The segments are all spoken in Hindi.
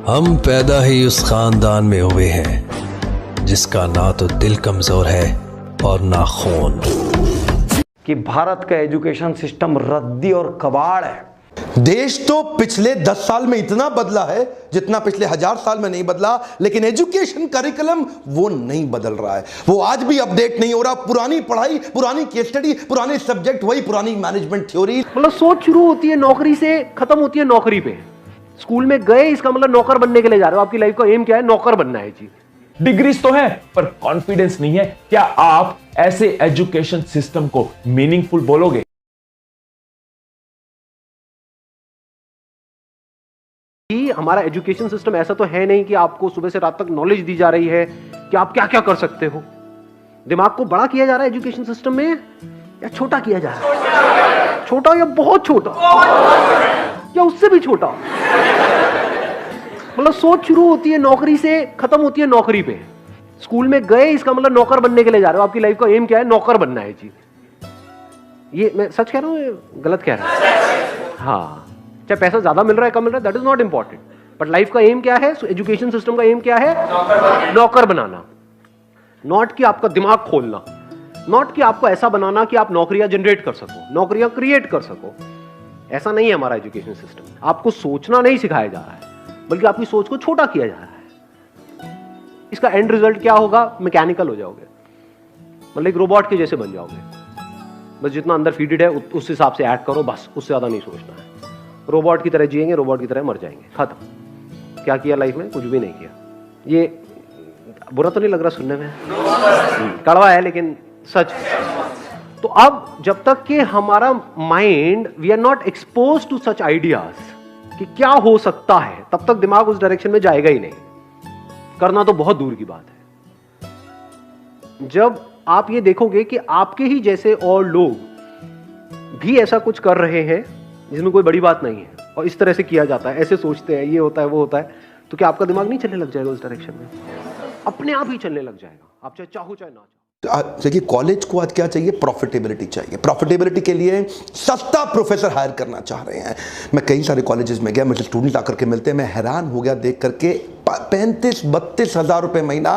हम पैदा ही उस खानदान में हुए हैं जिसका ना तो दिल कमजोर है और ना खून। कि भारत का एजुकेशन सिस्टम रद्दी और कबाड़ है। देश तो पिछले 10 साल में इतना बदला है जितना पिछले 1000 साल में नहीं बदला, लेकिन एजुकेशन करिकुलम वो नहीं बदल रहा है। वो आज भी अपडेट नहीं हो रहा। पुरानी पढ़ाई, पुरानी केस स्टडी, पुराने सब्जेक्ट, वही पुरानी मैनेजमेंट थ्योरी। मतलब सोच शुरू होती है नौकरी से, खत्म होती है नौकरी पे। स्कूल में गए, इसका मतलब नौकर बनने के लिए जा रहे हो। आपकी लाइफ का एम क्या है? नौकर बनना है जी। डिग्रीज तो है पर कॉन्फिडेंस नहीं है। क्या आप ऐसे एजुकेशन सिस्टम को मीनिंगफुल बोलोगे? हमारा एजुकेशन सिस्टम ऐसा तो है नहीं कि आपको सुबह से रात तक नॉलेज दी जा रही है कि आप क्या क्या कर सकते हो। दिमाग को बड़ा किया जा रहा है एजुकेशन सिस्टम में या छोटा किया जा रहा है? छोटा या बहुत छोटा या उससे भी छोटा। मतलब सोच शुरू होती है नौकरी से, खत्म होती है नौकरी पे। स्कूल में गए, इसका मतलब नौकर बनने के लिए जा रहे हो। आपकी लाइफ का एम क्या है? नौकर बनना है जी। ये मैं सच कह रहा हूं, गलत कह रहा हूं? हाँ, चाहे पैसा ज्यादा मिल रहा है, कम मिल रहा है, that is not important. But life का एम क्या है? एजुकेशन सिस्टम का एम क्या है? नौकर बनाना। नॉट कि आपका दिमाग खोलना, नॉट कि आपको ऐसा बनाना कि आप नौकरियां जनरेट कर सको, नौकरियां क्रिएट कर सको। ऐसा नहीं है हमारा एजुकेशन सिस्टम। आपको सोचना नहीं सिखाया जा रहा है, बल्कि आपकी सोच को छोटा किया जा रहा है। इसका एंड रिजल्ट क्या होगा? मैकेनिकल हो जाओगे, मतलब एक रोबोट के जैसे बन जाओगे। बस जितना अंदर फीडेड है उस हिसाब से ऐड करो, बस उससे ज्यादा नहीं सोचना है। रोबोट की तरह जिएंगे, रोबोट की तरह मर जाएंगे, खत्म। क्या किया लाइफ में? कुछ भी नहीं किया। ये बुरा तो नहीं लग रहा सुनने में? कड़वा है लेकिन सच। तो अब जब तक कि हमारा mind, we are not expose to such ideas कि क्या हो सकता है, तब तक दिमाग उस डायरेक्शन में जाएगा ही नहीं। करना तो बहुत दूर की बात है। जब आप ये देखोगे कि आपके ही जैसे और लोग भी ऐसा कुछ कर रहे हैं जिसमें कोई बड़ी बात नहीं है, और इस तरह से किया जाता है, ऐसे सोचते हैं, ये होता है, वो होता है, तो क्या आपका दिमाग नहीं चलने लग जाएगा उस डायरेक्शन में? अपने आप ही चलने लग जाएगा, आप चाहे चाहो चाहे ना चाहो। देखिए, कॉलेज को आज क्या चाहिए? प्रॉफिटेबिलिटी चाहिए। प्रॉफिटेबिलिटी के लिए सस्ता प्रोफेसर हायर करना चाह रहे हैं। मैं कई सारे कॉलेजेस में गया, मुझे स्टूडेंट आकर के मिलते हैं, मैं हैरान हो गया देख करके। 35-32 हज़ार रुपये महीना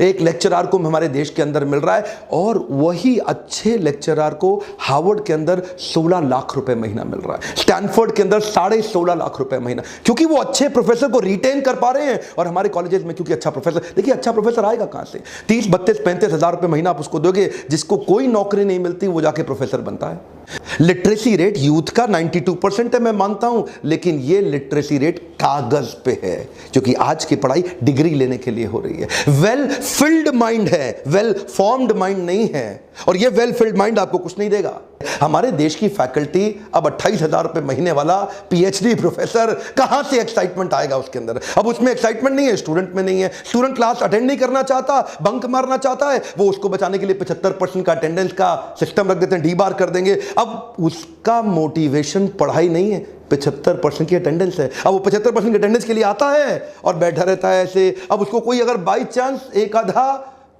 एक लेक्चरर को हमारे देश के अंदर मिल रहा है, और वही अच्छे लेक्चरर को हार्वर्ड के अंदर 16 लाख रुपए महीना मिल रहा है, स्टैनफोर्ड के अंदर 16.5 लाख रुपए महीना, क्योंकि वो अच्छे प्रोफेसर को रिटेन कर पा रहे हैं। और हमारे कॉलेजेस में क्योंकि अच्छा प्रोफेसर, देखिए अच्छा प्रोफेसर आएगा कहां से? 30-32-35 हज़ार रुपये महीना आप उसको दोगे, जिसको कोई नौकरी नहीं मिलती, वो जाके प्रोफेसर बनता है। लिटरेसी रेट यूथ का 92% है, मैं मानता हूं, लेकिन ये लिटरेसी रेट कागज पे है, क्योंकि आज की पढ़ाई डिग्री लेने के लिए हो रही है। वेल फिल्ड माइंड है, वेल फॉर्म्ड माइंड नहीं है, और ये वेल फिल्ड माइंड आपको कुछ नहीं देगा। हमारे देश की फैकल्टी अब 28 हज़ार रुपये महीने वाला पीएचडी प्रोफेसर, कहां से एक्साइटमेंट आएगा उसके अंदर? अब उसमें एक्साइटमेंट नहीं है, स्टूडेंट में नहीं है। स्टूडेंट क्लास अटेंड नहीं करना चाहता, बंक मारना चाहता है, वो उसको बचाने के लिए 75% का अटेंडेंस का सिस्टम रख देते हैं, डी बार कर देंगे। अब उसका मोटिवेशन पढ़ाई नहीं है, 75% की अटेंडेंस है। अब वो 75% की अटेंडेंस के लिए आता है और बैठा रहता है ऐसे। अब उसको कोई अगर बाई चांस एक आधा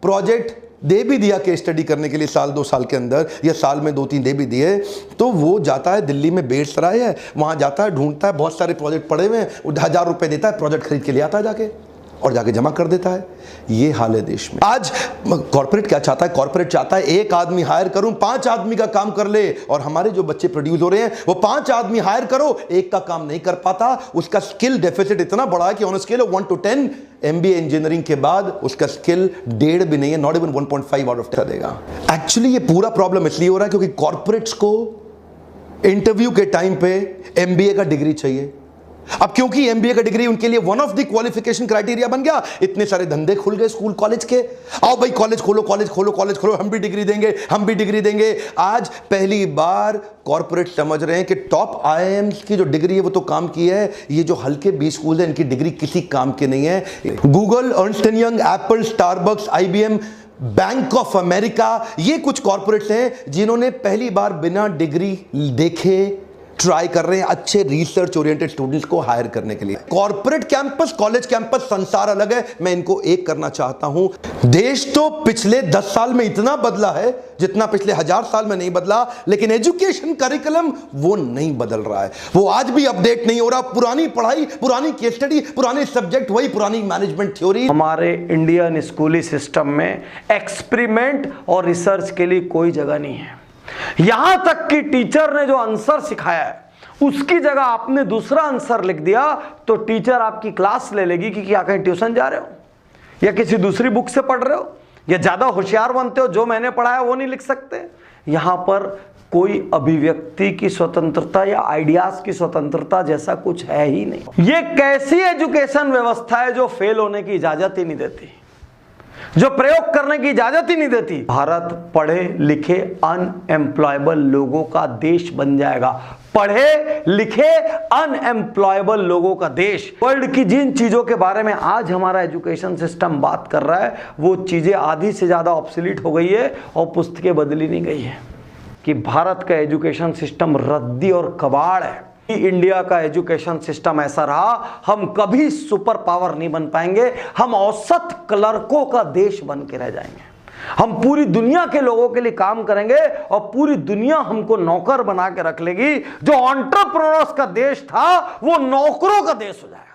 प्रोजेक्ट दे भी दिया केस स्टडी करने के लिए साल 2 साल के अंदर, या साल में 2-3 दे भी दिए, तो वो जाता है दिल्ली में बेड़सराय है, वहां जाता है, ढूंढता है, बहुत सारे प्रोजेक्ट पड़े हुए हैं, 1000 रुपए देता है, प्रोजेक्ट खरीद के ले आता है जाके, और जाके जमा कर देता है। ये हाल है देश में। आज कॉर्पोरेट क्या चाहता है? कॉर्पोरेट चाहता है एक आदमी हायर करूं, 5 आदमी का काम कर ले। और हमारे जो बच्चे प्रोड्यूस हो रहे हैं, वो 5 आदमी हायर करो, एक का काम नहीं कर पाता। उसका स्किल डेफिसिट इतना बड़ा है कि on scale of 1 to 10 MBA engineering के बाद उसका स्किल 1.5 भी नहीं है, नॉट इवन 1.5 आउट ऑफ 10 देगा। एक्चुअली ये पूरा प्रॉब्लम इसलिए हो रहा है क्योंकि कॉर्पोरेट्स को इंटरव्यू के टाइम पे MBA का डिग्री चाहिए। अब क्योंकि MBA का डिग्री उनके लिए one of the qualification criteria बन गया, इतने सारे धंधे खुल गए स्कूल कॉलेज के। आओ भाई कॉलेज खोलो, कॉलेज खोलो, कॉलेज खोलो, हम भी डिग्री देंगे, हम भी डिग्री देंगे। आज पहली बार कॉर्पोरेट समझ रहे हैं कि टॉप IIMs की जो डिग्री है वो तो काम की है, ये जो हल्के 20 स्कूल है इनकी डिग्री किसी काम की नहीं है। Google, Ernst and young, Apple, Starbucks, IBM, bank of America, ये कुछ कॉर्पोरेट्स हैं जिन्होंने पहली बार बिना डिग्री देखे ट्राई कर रहे हैं अच्छे रिसर्च ओरिएंटेड स्टूडेंट्स को हायर करने के लिए। कॉर्पोरेट कैंपस, कॉलेज कैंपस, संसार अलग है। मैं इनको एक करना चाहता हूं, देश तो पिछले 10 साल में इतना बदला है जितना पिछले 1000 साल में नहीं बदला, लेकिन एजुकेशन करिकुलम वो नहीं बदल रहा है, वो आज भी अपडेट नहीं हो रहा। पुरानी पढ़ाई, पुरानी केस स्टडी, पुराने सब्जेक्ट, वही पुरानी मैनेजमेंट थ्योरी। हमारे इंडियन स्कूली सिस्टम में एक्सपेरिमेंट और रिसर्च के लिए कोई जगह नहीं है। यहां तक कि टीचर ने जो आंसर सिखाया है उसकी जगह आपने दूसरा आंसर लिख दिया तो टीचर आपकी क्लास ले लेगी कि क्या कहीं ट्यूशन जा रहे हो या किसी दूसरी बुक से पढ़ रहे हो या ज्यादा होशियार बनते हो, जो मैंने पढ़ाया वो नहीं लिख सकते। यहां पर कोई अभिव्यक्ति की स्वतंत्रता या आइडियाज की स्वतंत्रता जैसा कुछ है ही नहीं। ये कैसी एजुकेशन व्यवस्था है जो फेल होने की इजाजत ही नहीं देती, जो प्रयोग करने की इजाजत ही नहीं देती। भारत पढ़े लिखे अनएम्प्लॉयबल लोगों का देश बन जाएगा। पढ़े लिखे अनएम्प्लॉयबल लोगों का देश। वर्ल्ड की जिन चीजों के बारे में आज हमारा एजुकेशन सिस्टम बात कर रहा है वो चीजें आधी से ज्यादा ऑब्सोलीट हो गई है और पुस्तकें बदली नहीं गई है। कि भारत का एजुकेशन सिस्टम रद्दी और कबाड़ है। इंडिया का एजुकेशन सिस्टम ऐसा रहा, हम कभी सुपर पावर नहीं बन पाएंगे, हम औसत क्लर्कों का देश बन के रह जाएंगे। हम पूरी दुनिया के लोगों के लिए काम करेंगे और पूरी दुनिया हमको नौकर बना के रख लेगी। जो एंटरप्रेन्योर्स का देश था वो नौकरों का देश हो जाएगा।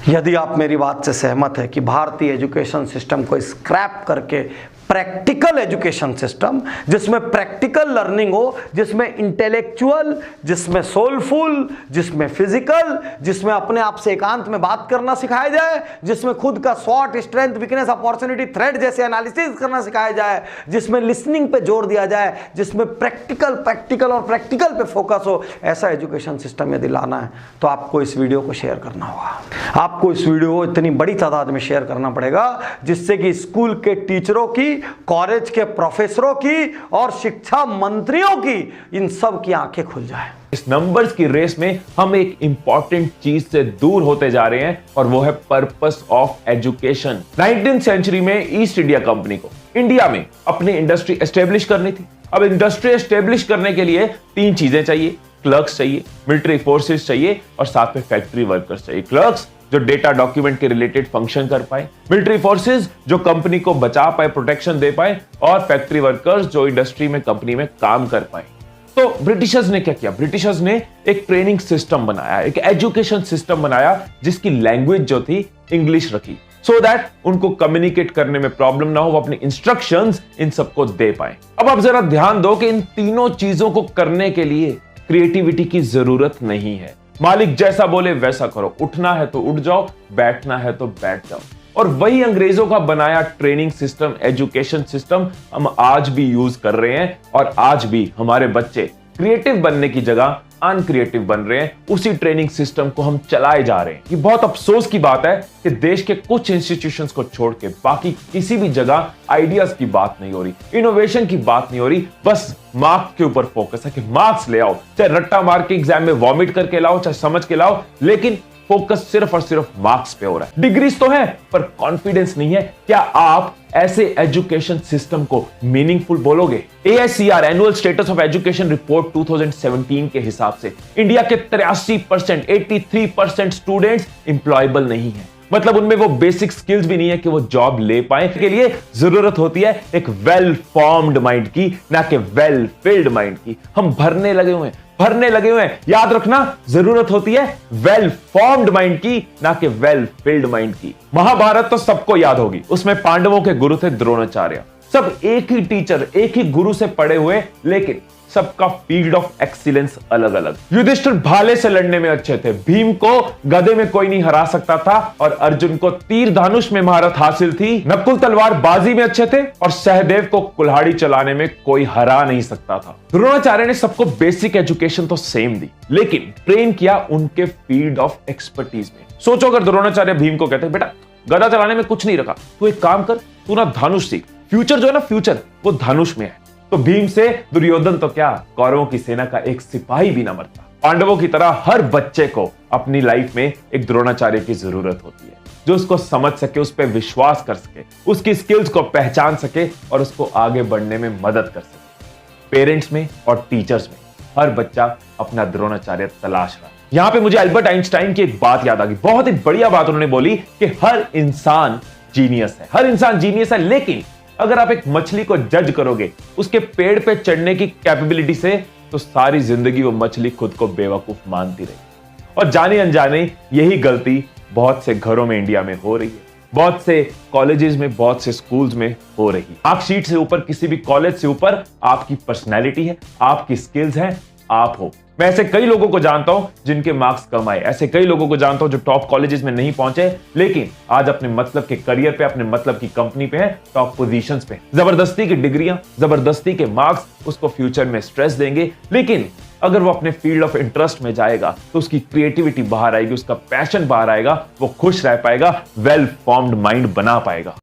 यदि आप मेरी बात से सहमत है कि भारतीय एजुकेशन सिस्टम को स्क्रैप करके प्रैक्टिकल एजुकेशन सिस्टम, जिसमें प्रैक्टिकल लर्निंग हो, जिसमें इंटेलेक्चुअल, जिसमें सोलफुल, जिसमें फिजिकल, जिसमें अपने आप से एकांत में बात करना सिखाया जाए, जिसमें खुद का स्वॉट, स्ट्रेंथ, वीकनेस, अपॉर्चुनिटी, थ्रेट जैसे एनालिसिस करना सिखाया जाए, जिसमें लिसनिंग पे जोर दिया जाए, जिसमें प्रैक्टिकल और प्रैक्टिकल पे फोकस हो, ऐसा एजुकेशन सिस्टम यदि लाना है तो आपको इस वीडियो को शेयर करना होगा। आपको इस वीडियो को इतनी बड़ी तादाद में शेयर करना पड़ेगा जिससे कि स्कूल के टीचरों की, कॉलेज के प्रोफेसरों की और शिक्षा मंत्रियों की, इन सब की आंखें खुल जाए। इस नंबर्स की रेस में हम एक इंपॉर्टेंट चीज से दूर होते जा रहे हैं और वो है purpose of education. 19th century में ईस्ट इंडिया कंपनी को इंडिया में अपनी इंडस्ट्री एस्टेब्लिश करनी थी। अब इंडस्ट्री एस्टेब्लिश करने के लिए 3 चीजें चाहिए। क्लर्क्स चाहिए, मिलिट्री फोर्सेस चाहिए और साथ में फैक्ट्री वर्कर्स चाहिए। क्लर्क्स जो डेटा डॉक्यूमेंट के रिलेटेड फंक्शन कर पाए, मिलिट्री फोर्सेस जो कंपनी को बचा पाए, प्रोटेक्शन दे पाए, और फैक्ट्री वर्कर्स जो इंडस्ट्री में, कंपनी में काम कर पाए। तो ब्रिटिशर्स ने क्या किया? ब्रिटिशर्स ने एक ट्रेनिंग सिस्टम बनाया, एक एजुकेशन सिस्टम बनाया जिसकी लैंग्वेज जो थी इंग्लिश रखी, सो दैट उनको कम्युनिकेट करने में प्रॉब्लम ना हो, वो अपनी इंस्ट्रक्शंस इन सबको दे पाए। अब आप जरा ध्यान दो कि इन तीनों चीजों को करने के लिए क्रिएटिविटी की जरूरत नहीं है। मालिक जैसा बोले वैसा करो, उठना है तो उठ जाओ, बैठना है तो बैठ जाओ। और वही अंग्रेजों का बनाया ट्रेनिंग सिस्टम, एजुकेशन सिस्टम हम आज भी यूज कर रहे हैं और आज भी हमारे बच्चे क्रिएटिव बनने की जगह अनक्रिएटिव बन रहे हैं। उसी ट्रेनिंग सिस्टम को हम चलाए जा रहे हैं। ये बहुत अफसोस की बात है कि देश के कुछ इंस्टीट्यूशंस को छोड़ के बाकी किसी भी जगह आइडियाज की बात नहीं हो रही, इनोवेशन की बात नहीं हो रही। बस मार्क्स के ऊपर फोकस है कि मार्क्स ले आओ, चाहे रट्टा मार के एग्जाम में वॉमिट करके लाओ, चाहे समझ के लाओ, लेकिन फोकस सिर्फ और सिर्फ मार्क्स पे हो रहा है। डिग्रीज तो है पर कॉन्फिडेंस नहीं है। क्या आप ऐसे एजुकेशन सिस्टम को मीनिंगफुल बोलोगे? AICR annual status of education report 2017 के हिसाब से इंडिया के 83%, 83% स्टूडेंट्स एम्प्लॉयबल नहीं है। मतलब उनमें वो बेसिक स्किल्स भी नहीं है कि वो जॉब ले पाए। के लिए जरूरत होती है एक वेल फॉर्म्ड माइंड की, ना कि वेल फिल्ड माइंड की। हम भरने लगे हुए हैं। याद रखना, जरूरत होती है वेल फॉर्म्ड माइंड की, ना कि वेल फिल्ड माइंड की। महाभारत तो सबको याद होगी, उसमें पांडवों के गुरु थे द्रोणाचार्य। सब एक ही टीचर, एक ही गुरु से पढ़े हुए, लेकिन सबका फील्ड ऑफ एक्सीलेंस अलग अलग। युधिष्ठिर भाले से लड़ने में अच्छे थे, भीम को गदे में कोई नहीं हरा सकता था और अर्जुन को तीर धनुष में महारत हासिल थी। नकुल तलवार बाजी में अच्छे थे और सहदेव को कुल्हाड़ी चलाने में कोई हरा नहीं सकता था। द्रोणाचार्य ने सबको बेसिक एजुकेशन तो सेम दी, लेकिन ट्रेन किया उनके फील्ड ऑफ एक्सपर्टीज में। सोचो अगर द्रोणाचार्य भीम को कहते बेटा गदा चलाने में कुछ नहीं रखा, तू एक काम कर, तू ना धनुष सीख, फ्यूचर जो है ना, फ्यूचर वो धनुष में है, तो भीम से दुर्योधन तो क्या, कौरवों की सेना का एक सिपाही भी ना मरता। पांडवों की तरह हर बच्चे को अपनी लाइफ में एक द्रोणाचार्य की जरूरत होती है, जो उसको समझ सके, उस पर विश्वास कर सके, उसकी स्किल्स को पहचान सके और उसको आगे बढ़ने में मदद कर सके। पेरेंट्स में और टीचर्स में हर बच्चा अपना द्रोणाचार्य तलाश रहा। यहां पे मुझे अल्बर्ट आइंस्टाइन की एक बात याद आ गई। बहुत ही बढ़िया बात उन्होंने बोली कि हर इंसान जीनियस है, हर इंसान जीनियस है, लेकिन अगर आप एक मछली को जज करोगे उसके पेड़ पे चढ़ने की कैपेबिलिटी से, तो सारी जिंदगी वो मछली खुद को बेवकूफ मानती रही। और जाने अनजाने यही गलती बहुत से घरों में इंडिया में हो रही है, बहुत से कॉलेजेस में, बहुत से स्कूल्स में हो रही है। मार्कशीट से ऊपर, किसी भी कॉलेज से ऊपर आपकी पर्सनैलिटी है, आपकी स्किल्स हैं, आप हो। मैं ऐसे कई लोगों को जानता हूं जिनके मार्क्स कम आए, ऐसे कई लोगों को जानता हूं जो टॉप कॉलेजेस में नहीं पहुंचे, लेकिन आज अपने मतलब के करियर पे, अपने मतलब की कंपनी पे हैं, टॉप पोजीशंस पे। जबरदस्ती की डिग्रियां, जबरदस्ती के मार्क्स उसको फ्यूचर में स्ट्रेस देंगे, लेकिन अगर वो अपने फील्ड ऑफ इंटरेस्ट में जाएगा तो उसकी क्रिएटिविटी बाहर आएगी, उसका पैशन बाहर आएगा, वो खुश रह पाएगा, वेल फॉर्म्ड माइंड बना पाएगा।